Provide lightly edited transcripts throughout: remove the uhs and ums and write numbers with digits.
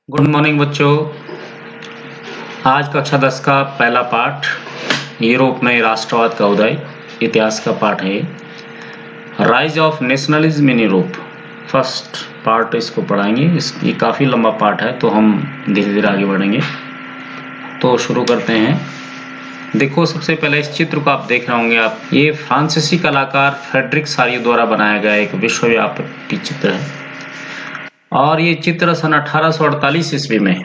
Good morning बच्चों। आज कक्षा 10 का पहला पाठ यूरोप में राष्ट्रवाद का उदय इतिहास का पाठ है। Rise of nationalism in Europe first part इसको पढ़ाएंगे। ये काफ़ी लंबा पाठ है तो हम धीरे धीरे आगे बढ़ेंगे। तो शुरू करते हैं। देखो, सबसे पहले इस चित्र को आप देख रहे होंगे। आप ये फ्रांसीसी कलाकार फ्रेडरिक सारियो द्वारा बनाया गया एक विश्वव्यापी चित्र है और ये चित्र सन 1848 ईस्वी में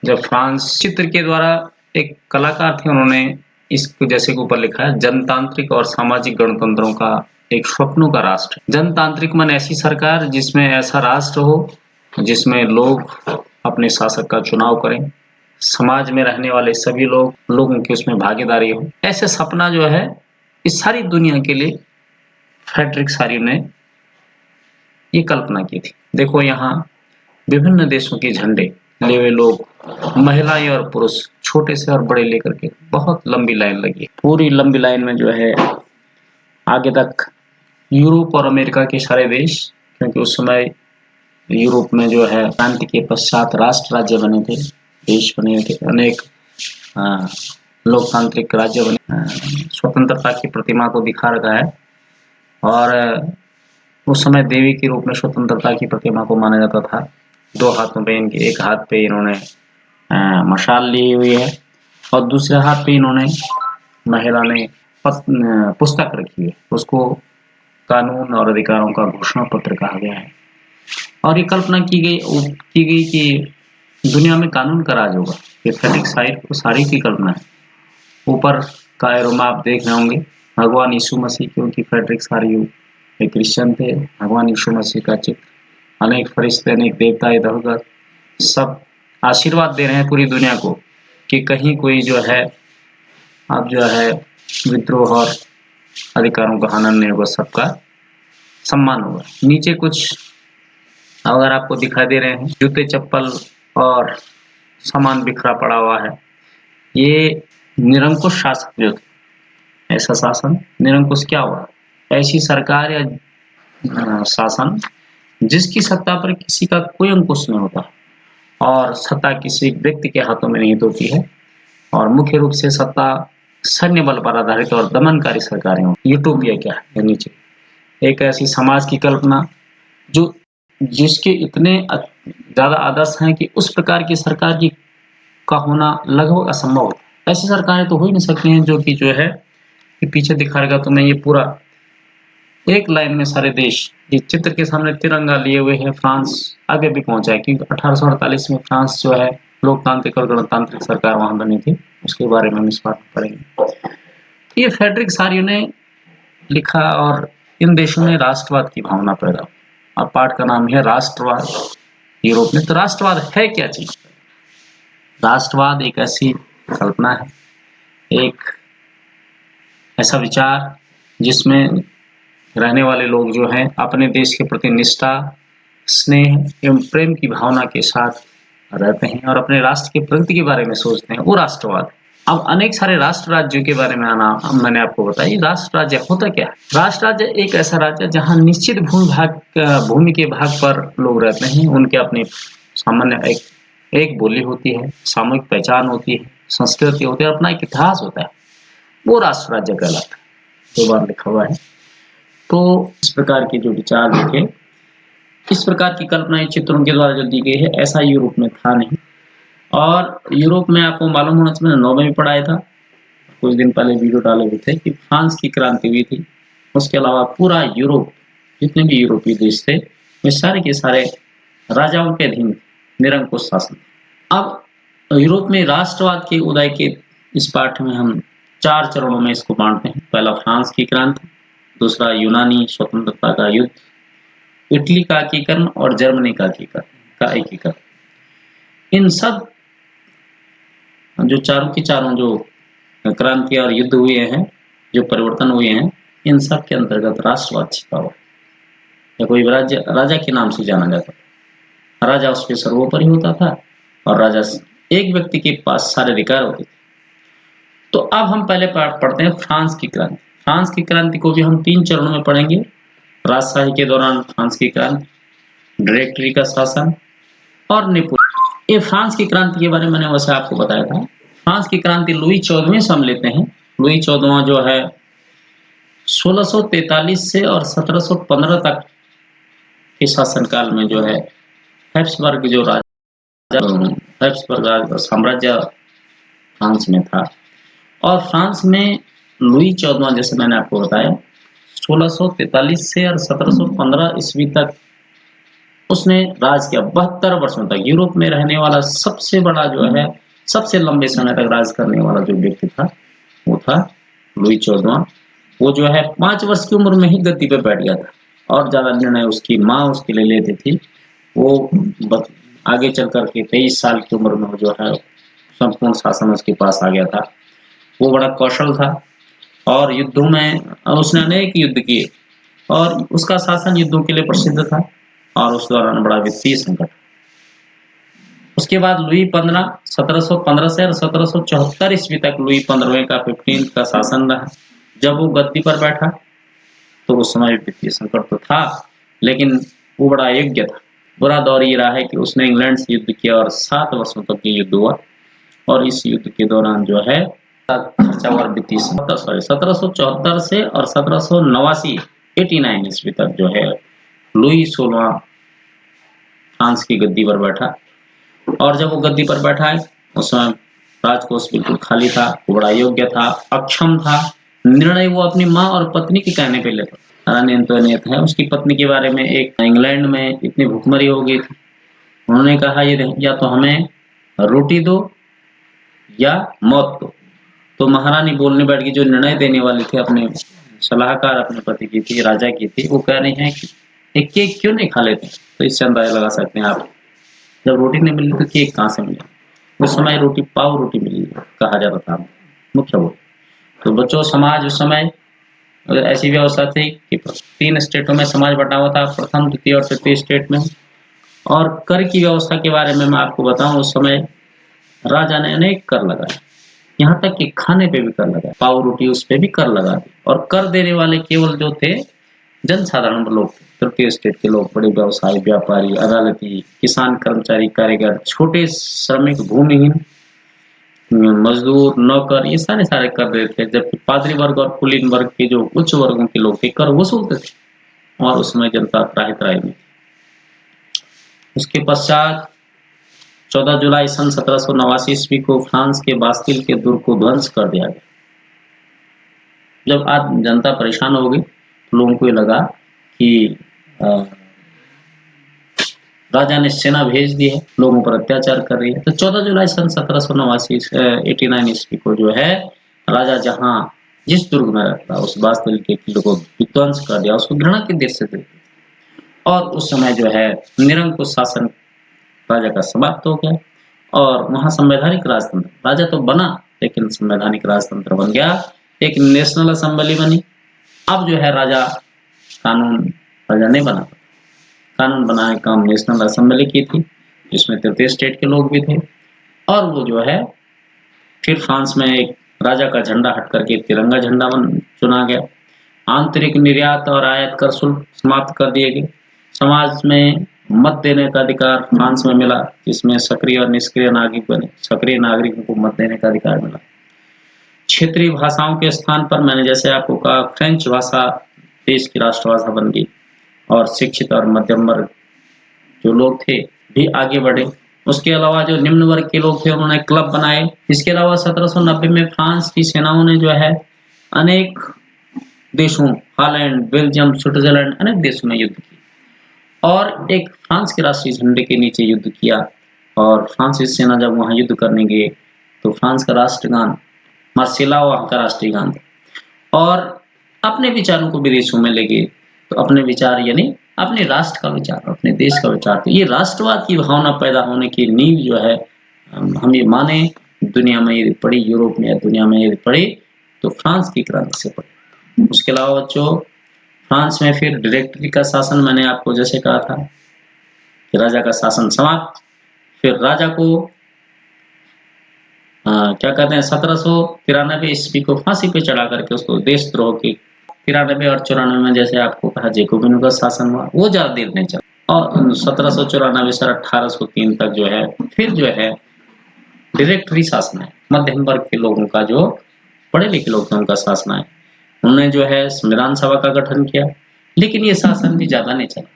जब फ्रांस चित्र के द्वारा एक कलाकार थे, उन्होंने इसको जैसे कि ऊपर लिखा है, जनतांत्रिक और सामाजिक गणतंत्रों का एक स्वप्नों का राष्ट्र। जनतांत्रिक मन ऐसी सरकार जिसमें ऐसा राष्ट्र हो जिसमें लोग अपने शासक का चुनाव करें, समाज में रहने वाले सभी लोगों की उसमें भागीदारी हो। ऐसे सपना जो है इस सारी दुनिया के लिए फ्रेडरिक सारियो ने ये कल्पना की थी। देखो, यहाँ विभिन्न देशों के झंडे लिए हुए लोग, महिलाएं और पुरुष, छोटे से और बड़े लेकर के बहुत लंबी लाइन लगी। पूरी लंबी लाइन में जो है आगे तक यूरोप और अमेरिका के सारे देश, क्योंकि उस समय यूरोप में जो है क्रांति के पश्चात राष्ट्र राज्य बने थे, देश बने थे, अनेक लोकतांत्रिक राज्य बने। स्वतंत्रता की प्रतिमा को दिखा रखा है और उस समय देवी के रूप में स्वतंत्रता की प्रतिमा को माना जाता था। दो हाथों पे इनके, एक हाथ पे इन्होंने मशाल ली हुई है और दूसरे हाथ पे इन्होंने, महिला ने पुस्तक रखी है। उसको कानून और अधिकारों का घोषणा पत्र कहा गया है और ये कल्पना की गई कि दुनिया में कानून का राज होगा। ये फ्रेडरिक सारियो की कल्पना है। ऊपर का एरो में आप देख रहे होंगे भगवान यीशु मसीह, क्योंकि फ्रेडरिक सारियो एक क्रिश्चियन थे। भगवान यीशु मसीह का चित्र, अनेक फरिश्ते, अनेक देवता इधर उधर सब आशीर्वाद दे रहे हैं पूरी दुनिया को कि कहीं कोई जो है अब जो है विद्रोह और अधिकारों का हनन नहीं होगा, सबका सम्मान होगा। नीचे कुछ अगर आपको दिखाई दे रहे हैं जूते चप्पल और सामान बिखरा पड़ा हुआ है, ये निरंकुश शासक जो थे, ऐसा शासन निरंकुश क्या हुआ? ऐसी सरकार या शासन जिसकी सत्ता पर किसी का कोई अंकुश नहीं होता और सत्ता किसी व्यक्ति के हाथों में नहीं होती है और मुख्य रूप से सत्ता सैन्य बल पर आधारित और दमनकारी सरकारें हों। यूटोपिया क्या है? नीचे एक ऐसी समाज की कल्पना जो जिसके इतने ज्यादा आदर्श हैं कि उस प्रकार की सरकार की का होना लगभग असंभव है। ऐसी सरकारें तो हो ही नहीं सकती हैं जो कि जो है कि पीछे दिखाएगा तो मैं ये पूरा एक लाइन में सारे देश इस चित्र के सामने तिरंगा लिए हुए हैं। फ्रांस आगे भी पहुंचा है क्योंकि 1848 में फ्रांस जो है लोकतांत्रिक और गणतांत्रिक सरकार वहां बनी थी। उसके बारे में हम इस बात पढ़ेंगे। ये फ्रेडरिक सारियो ने लिखा और इन देशों में राष्ट्रवाद की भावना पैदा। और पाठ का नाम है राष्ट्रवाद यूरोप में। तो राष्ट्रवाद है क्या चीज? राष्ट्रवाद एक ऐसी कल्पना है, एक ऐसा विचार जिसमें रहने वाले लोग जो हैं अपने देश के प्रति निष्ठा, स्नेह एवं प्रेम की भावना के साथ रहते हैं और अपने राष्ट्र के प्रगति के बारे में सोचते हैं, वो राष्ट्रवाद। अब अनेक सारे राष्ट्र राज्यों के बारे में मैंने आपको बताया। राष्ट्र राज्य होता क्या है? राष्ट्र राज्य एक ऐसा राज्य जहां निश्चित भूमि के भाग पर लोग रहते हैं। उनके अपने सामान्य एक बोली होती है, सामूहिक पहचान होती है, संस्कृति होती है, अपना एक इतिहास होता है, वो राष्ट्र राज्य कहलाता है। 2 बार लिखा हुआ है। तो इस प्रकार के जो विचार लिखे, इस प्रकार की कल्पना चित्रों के द्वारा जो दी गई है, ऐसा यूरोप में था नहीं। और यूरोप में आपको मालूम होना चाहिए, 9वें में पढ़ाया था, कुछ दिन पहले वीडियो डाले हुए थे कि फ्रांस की क्रांति हुई थी। उसके अलावा पूरा यूरोप, जितने भी यूरोपीय देश थे, वे सारे के सारे राजाओं के अधीन निरंकुश शासन। अब यूरोप में राष्ट्रवाद के उदय के इस पाठ में हम 4 चरणों में इसको बांटते हैं। पहला फ्रांस की क्रांति, दूसरा यूनानी स्वतंत्रता का युद्ध, इटली का एकीकरण और जर्मनी का एकीकरण। इन सब जो चारों की चारों जो क्रांति और युद्ध हुए हैं, जो परिवर्तन हुए हैं, इन सब के अंतर्गत राष्ट्रवाद छिपा हुआ है। कोई राजा के नाम से जाना जाता था, राजा उस पर सर्वोपरि होता था और राजा एक व्यक्ति के पास सारे अधिकार होते थे। तो अब हम पहले पढ़ते हैं फ्रांस की क्रांति। फ्रांस की क्रांति को भी हम 3 चरणों में पढ़ेंगे। राजशाही के दौरान फ्रांस की क्रांति, डायरेक्टरी का शासन और नेपोलियन। ये फ्रांस की क्रांति के बारे में मैंने वैसे आपको बताया था। फ्रांस की क्रांति लुई 14वें से हम लेते हैं। लुई 14वां जो है 1643 से और 1715 तक के शासनकाल में जो है हैब्सबर्ग जो राजा हैब्सबर्ग साम्राज्य फ्रांस में था। और फ्रांस में लुई 14वां जैसे मैंने आपको बताया 1643 से और 1715 ईस्वी तक उसने राज किया। 72 वर्षों तक यूरोप में रहने वाला सबसे बड़ा जो है, सबसे लंबे समय तक राज करने वाला जो व्यक्ति था वो था लुई 14वां। वो जो है 5 वर्ष की उम्र में ही गद्दी पे बैठ गया था और ज्यादा निर्णय उसकी माँ उसके लिए लेती थी। वो आगे चल करके 23 साल की उम्र में जो है संपूर्ण शासन उसके पास आ गया था। वो बड़ा कौशल था और युद्धों में उसने अनेक युद्ध किए और उसका शासन युद्धों के लिए प्रसिद्ध था और उस दौरान बड़ा वित्तीय संकट। उसके बाद लुई 15 1715 से और 1774 ईस्वी तक लुई 15वें का 15 का शासन रहा। जब वो गद्दी पर बैठा तो उस समय वित्तीय संकट तो था लेकिन वो बड़ा योग्य था। बुरा दौर ये रहा है कि उसने इंग्लैंड से युद्ध किया और 7 वर्षों तक ये युद्ध हुआ और इस युद्ध के दौरान जो है खर्चा हुआ वित्तीय 1774 से और 1789 89 ईस्वी तक जो है लुई 16वां फ्रांस की गद्दी पर बैठा। और जब वो गद्दी पर बैठा है उस समय राजकोष बिल्कुल खाली था। वो बड़ा योग्य था, अक्षम था, निर्णय वो अपनी माँ और पत्नी के कहने पे लेता। रानी एंटोनियट है, उसकी पत्नी के बारे में एक इंग्लैंड में इतनी भुखमरी हो गई थी, उन्होंने कहा ये या तो हमें रोटी दो या मौत दो। तो महारानी बोलने बैठ गई, जो निर्णय देने वाली थी अपने सलाहकार अपने पति की थी, राजा की थी, वो कह रही हैं कि एक केक क्यों नहीं खा लेते। तो इससे अंदाजा लगा सकते हैं आप, जब रोटी नहीं मिली तो केक कहाँ से मिला। उस समय रोटी पाव रोटी मिली कहा जाता था मुख्य वो। तो बच्चों समाज उस समय ऐसी व्यवस्था थी कि 3 स्टेटों में समाज बटा हुआ था, प्रथम द्वितीय और तृतीय स्टेट में। और कर की व्यवस्था के बारे में मैं आपको बताऊं, उस समय राजा ने अनेक कर लगाए, यहाँ तक कि खाने पे भी कर लगाए, पाव रोटी उस पे भी कर लगा दी। और कर देने वाले केवल जो थे जनसाधारण लोग थे, तृतीय स्टेट के लोग, बड़े व्यवसायी, व्यापारी, अदालती, किसान, कर्मचारी, कारीगर, छोटे श्रमिक, भूमिहीन, मजदूर, नौकर, ये सारे कर देते थे। जबकि पादरी वर्ग और कुलीन वर्ग के जो उच्च वर्गों के लोग थे कर वसूलते थे और उसमें जनता त्राहि में। उसके पश्चात 14 जुलाई सन 1789 ईस्वी को फ्रांस के बास्तिल के दुर्ग को ध्वंस कर दिया गया। जब आज जनता परेशान हो गई तो लोगों को ये लगा कि राजा ने सेना भेज दी है, लोगों पर अत्याचार कर रही है। तो 14 जुलाई सन 1789 ईस्वी को जो है राजा जहां जिस दुर्ग में रहता उस बास्तिल के किले को विध्वंस कर दिया, उसको घृणा की दृष्टि से देखते। और उस समय जो है निरंकुश शासन राजा का समाप्त हो गया और वहां संवैधानिक राजतंत्र, राजा तो बना लेकिन संवैधानिक राजतंत्र बन गया। एक नेशनल असेंबली बनी। अब जो है राजा नहीं बना, कानून बनाने का काम नेशनल असेंबली की थी, जिसमें 33 स्टेट के लोग भी थे। और वो जो है फिर फ्रांस में एक राजा का झंडा हट करके तिरंगा झंडा चुना गया। आंतरिक निर्यात और आयात कर शुल्क समाप्त कर दिए गए। समाज में मत देने का अधिकार फ्रांस में मिला, जिसमें सक्रिय और निष्क्रिय नागरिक बने। सक्रिय नागरिकों को मत देने का अधिकार मिला। क्षेत्रीय भाषाओं के स्थान पर मैंने जैसे आपको कहा फ्रेंच भाषा देश की राष्ट्रभाषा बन गई और शिक्षित और मध्यम वर्ग जो लोग थे भी आगे बढ़े। उसके अलावा जो निम्न वर्ग के लोग थे उन्होंने क्लब बनाए। इसके अलावा 1790 में फ्रांस की सेनाओं ने जो है अनेक देशों, हॉलैंड, बेल्जियम, स्विट्जरलैंड, अनेक देशों में युद्ध किया और एक फ्रांस के राष्ट्रीय झंडे के नीचे युद्ध किया। और फ्रांसीसी सेना जब वहां युद्ध करने गए तो फ्रांस का राष्ट्रगान मार्सेला वहां का राष्ट्रीय गान था। और अपने विचारों को विदेशों में ले गए, तो अपने विचार यानी अपने राष्ट्र का विचार, अपने देश का विचार। तो ये राष्ट्रवाद की भावना पैदा होने की नींव जो है हम ये माने दुनिया में यदि पड़ी, यूरोप में या दुनिया में यदि पड़ी तो फ्रांस की क्रांति से पड़ी। उसके अलावा बच्चों फ्रांस में फिर डायरेक्टरी का शासन, मैंने आपको जैसे कहा था कि राजा का शासन समाप्त। फिर राजा को क्या कहते हैं 1793 ईस्वी को फांसी पे चढ़ा करके उसको देशद्रोह की 93 और 94 में जैसे आपको कहा जेकोबिनों का शासन हुआ, वो ज्यादा देर नहीं चला। और 1794 से 1803 तक जो है फिर जो है डायरेक्टरी शासन है, मध्यम वर्ग के लोगों का, जो पढ़े लिखे लोग थे उनका शासन है। उन्होंने जो है संविधान सभा का गठन किया, लेकिन ये शासन भी ज्यादा नहीं चला।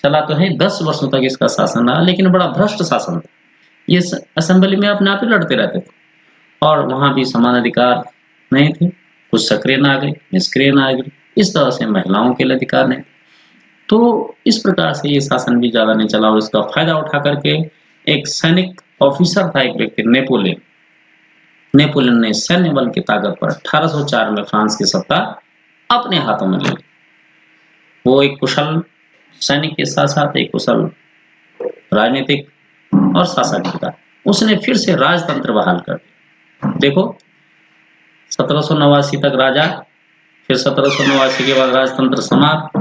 चला तो है 10 वर्षों तक इसका शासन रहा, लेकिन बड़ा भ्रष्ट शासन था। ये असेंबली में अपने आप ही लड़ते रहते थे और वहां भी समान अधिकार नहीं थे। कुछ सक्रिय नागरिक, निष्क्रिय नागरिक, इस तरह से महिलाओं के लिए अधिकार नहीं। तो इस प्रकार से ये शासन भी ज्यादा नहीं चला और इसका फायदा उठा करके एक सैनिक ऑफिसर था, एक व्यक्ति नेपोलियन। नेपोलियन ने सैन्य बल की ताकत पर 1804 में फ्रांस की सत्ता अपने हाथों में ले ली। वो एक कुशल सैनिक के साथ साथ एक कुशल राजनीतिक और शासक भी था। उसने फिर से राजतंत्र बहाल कर दिया। देखो 1789 तक राजा, फिर 1789 के बाद राजतंत्र समाप्त,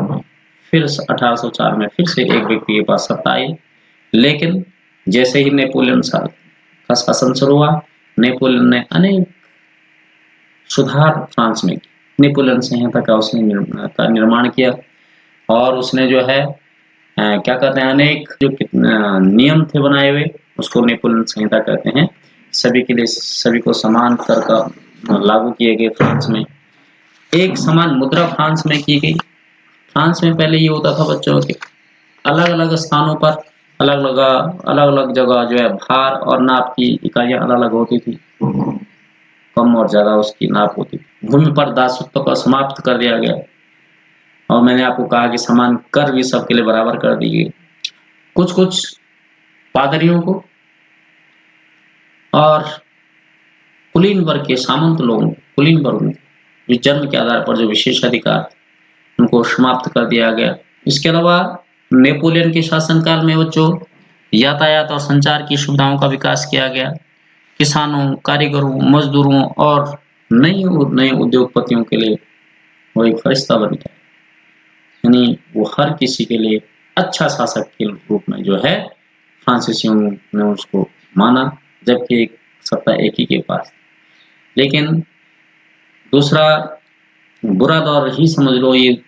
फिर 1804 में फिर से एक व्यक्ति के पास सत्ता आई। लेकिन जैसे ही नेपोलियन का शासन शुरू हुआ, नेपोलियन ने अनेक सुधार फ्रांस में किए। नेपोलियन संहिता का उसने निर्माण किया और उसने जो है क्या कहते हैं, अनेक जो नियम थे बनाए हुए, उसको नेपोलियन संहिता कहते हैं। सभी के लिए, सभी को समान कर का लागू किए गए फ्रांस में। एक समान मुद्रा फ्रांस में की गई। फ्रांस में पहले ये होता था बच्चों के अलग अलग स्थानों पर अलग अलग जगह जो है भार और नाप की इकाइयां अलग अलग होती थी, कम और ज्यादा उसकी नाप होती थी। भूमि पर दासत्व को समाप्त कर दिया गया और मैंने आपको कहा कि समान कर भी सबके लिए बराबर कर दी गई। कुछ कुछ पादरियों को और कुलीन वर्ग के सामंत लोगों को, कुलीन वर्ग में जो जन्म के आधार पर जो विशेष अधिकार उनको समाप्त कर दिया गया। इसके अलावा नेपोलियन के शासनकाल में बच्चों यातायात और संचार की सुविधाओं का विकास किया गया। किसानों, कारीगरों, मजदूरों और नए उद्योगपतियों के लिए वो एक फरिश्ता बन गया। यानी वो हर किसी के लिए अच्छा शासक के रूप में जो है फ्रांसीसियों ने उसको माना, जबकि एक सत्ता एक ही के पास। लेकिन दूसरा बुरा दौर ही समझ लो ये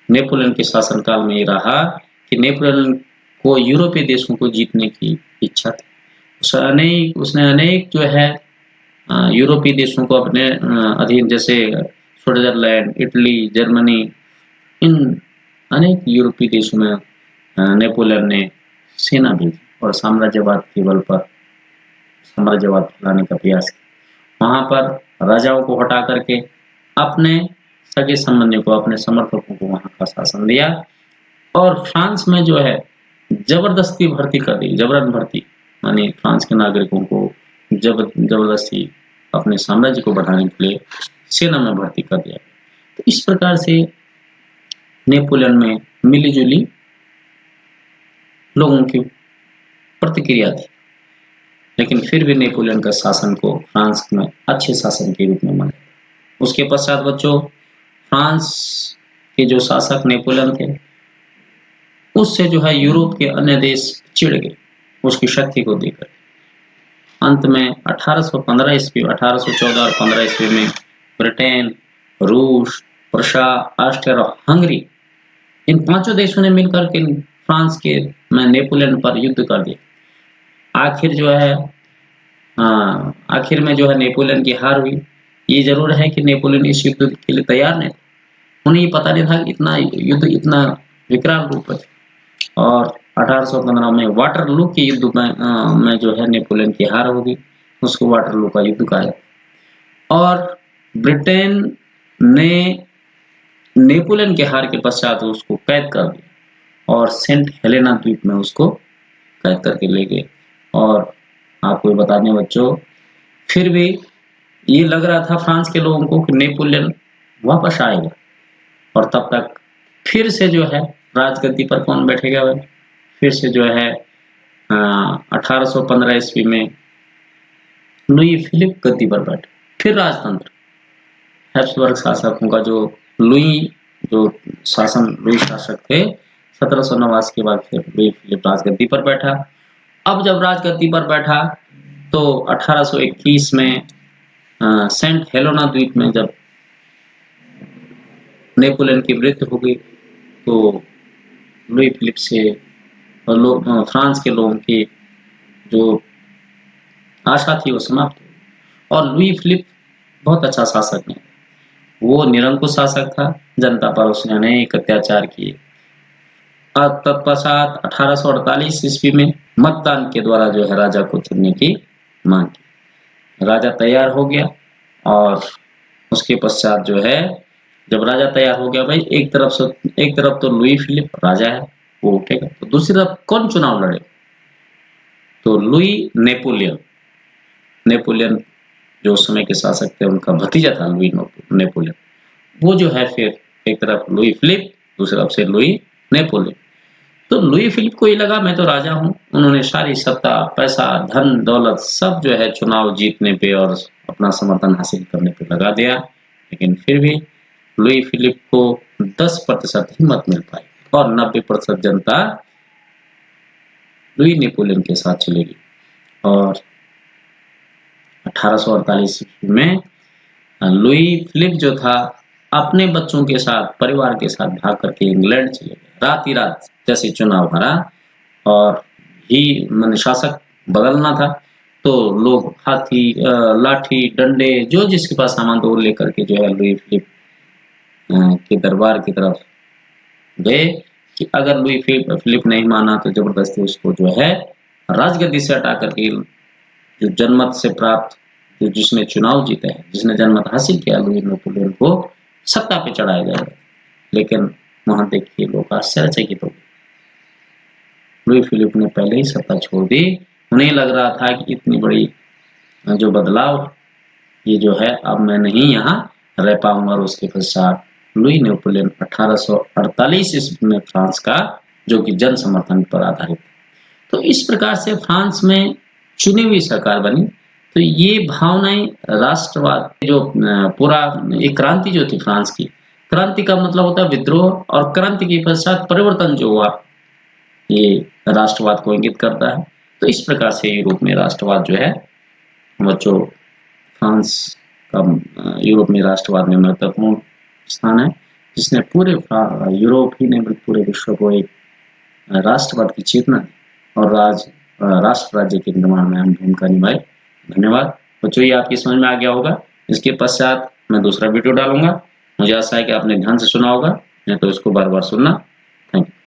नेपोलियन के शासनकाल में ये रहा कि नेपोलियन को यूरोपीय देशों को जीतने की इच्छा थी। उसने अनेक जो है यूरोपीय देशों को अपने अधीन, जैसे स्विट्जरलैंड, इटली, जर्मनी, इन अनेक यूरोपीय देशों में नेपोलियन ने सेना भेजी और साम्राज्यवाद के बल पर साम्राज्यवाद फैलाने का प्रयास किया। वहां पर राजाओं को हटा करके अपने सगे संबंधियों को, अपने समर्थकों को वहां का शासन दिया और फ्रांस में जो है जबरदस्ती भर्ती कर दी। जबरन भर्ती यानी फ्रांस के नागरिकों को जबरदस्ती अपने साम्राज्य को बढ़ाने के लिए सेना में भर्ती कर दिया। तो इस प्रकार से नेपोलियन में मिली-जुली लोगों की प्रतिक्रिया थी, लेकिन फिर भी नेपोलियन का शासन को फ्रांस में अच्छे शासन के रूप में माना। उसके पश्चात बच्चों फ्रांस के जो शासक नेपोलियन थे, उससे जो है यूरोप के अन्य देश चिढ़ गए उसकी शक्ति को देखकर। अंत में 1815 ईस्वी, 1814 और 15 ईस्वी में ब्रिटेन, रूस, प्रशा, ऑस्ट्रिया और हंगरी, इन पांचों देशों ने मिलकर के फ्रांस के में नेपोलियन पर युद्ध कर दिया। आखिर जो है आखिर में जो है नेपोलियन की हार हुई। ये जरूर है कि नेपोलियन इस युद्ध के लिए तैयार नहीं, उन्हें ये पता नहीं था कि इतना युद्ध इतना विकराल रूप है। और 1815 में वाटरलू के युद्ध में जो है नेपोलियन की हार होगी, उसको वाटरलू का युद्ध कहा जाता। और ब्रिटेन ने नेपोलियन के हार के पश्चात उसको कैद कर दिया और सेंट हेलेना द्वीप में उसको कैद करके ले गए। और आपको बता दें बच्चों, फिर भी ये लग रहा था फ्रांस के लोगों को कि नेपोलियन वापस आएगा और तब तक फिर से जो है राजगद्दी पर कौन बैठेगा भाई, फिर से जो है 1815 ईस्वी में लुई फिलिप गद्दी पर बैठे। फिर राजतंत्र हैब्सबर्ग शासकों का जो लुई शासक थे 1789 के बाद फिर लुई फिलिप राजगद्दी पर बैठा। अब जब राजगद्दी पर बैठा तो 1821 में सेंट हेलेना द्वीप में जब नेपोलियन की मृत्यु हो गई तो लुई फिलिप से फ्रांस के लोगों की जो आशा थी वो समाप्त हुई। और लुई फिलिप बहुत अच्छा शासक नहीं, वो निरंकुश शासक था, जनता पर उसने अनेक अत्याचार किए। तत्पश्चात 1848 ईस्वी में मतदान के द्वारा जो है राजा को चुनने की मांग की। राजा तैयार हो गया और उसके पश्चात जो है जब राजा तैयार हो गया, भाई एक तरफ तो लुई फिलिप राजा है, वो उठेगा, तो दूसरी तरफ कौन चुनाव लड़े? तो लुई नेपोलियन नेपोलियन जो उस समय के शासक थे, उनका भतीजा था लुई नेपोलियन। वो जो है फिर एक तरफ लुई फिलिप, दूसरी तरफ से लुई नेपोलियन। तो लुई फिलिप को ये लगा मैं तो राजा हूँ, उन्होंने सारी सत्ता, पैसा, धन दौलत सब जो है चुनाव जीतने पे और अपना समर्थन हासिल करने पे लगा दिया। लेकिन फिर भी लुई फिलिप को 10% ही मत मिल पाए और 90% जनता लुई नेपोलियन के साथ चली गई। और 1848 में लुई फिलिप जो था अपने बच्चों के साथ, परिवार के साथ भाग करके इंग्लैंड चले गए। रात ही रात जैसे चुनाव हारा और ही माने शासक बदलना था, तो लोग हाथी, लाठी, डंडे, जो जिसके पास सामान था वो लेकर के जो है लुई फिलिप के दरबार की तरफ गए कि अगर लुई फिलिप नहीं माना तो जबरदस्ती उसको जो है राजगद्दी से हटा करके जो जनमत से प्राप्त, जो जिसने चुनाव जीता है, जिसने जनमत हासिल किया लुई नेपोलियन को, सत्ता पे चढ़ाया जाएगा। लेकिन वहां देखिए लोग आश्चर्यचकित हो गए। लुई फिलिप ने पहले ही सत्ता छोड़ दी। उन्हें लग रहा था कि इतनी बड़ी जो बदलाव ये जो है अब मैं नहीं यहाँ रह पाऊंगा। और उसके पश्चात लुई नेपोलियन 1848 ईस्वी में फ्रांस का, जो कि जन समर्थन पर आधारित। तो इस प्रकार से फ्रांस में चुनी हुई सरकार बनी। तो ये भावनाएं राष्ट्रवाद जो पूरा एक क्रांति जो थी फ्रांस की, क्रांति का मतलब होता है विद्रोह, और क्रांति के पश्चात परिवर्तन जो हुआ ये राष्ट्रवाद को इंगित करता है। तो इस प्रकार से यूरोप में राष्ट्रवाद जो है बच्चों, फ्रांस का यूरोप में राष्ट्रवाद में महत्वपूर्ण स्थान है, जिसने पूरे यूरोप ही नहीं बल्कि पूरे विश्व को एक राष्ट्रवाद की चेतना और राष्ट्र राज्य के निर्माण में अहम भूमिका निभाई। धन्यवाद बच्चों, ये आपकी समझ में आ गया होगा। इसके पश्चात मैं दूसरा वीडियो डालूंगा। मुझे आशा है कि आपने ध्यान से सुना होगा, नहीं तो इसको बार बार सुनना।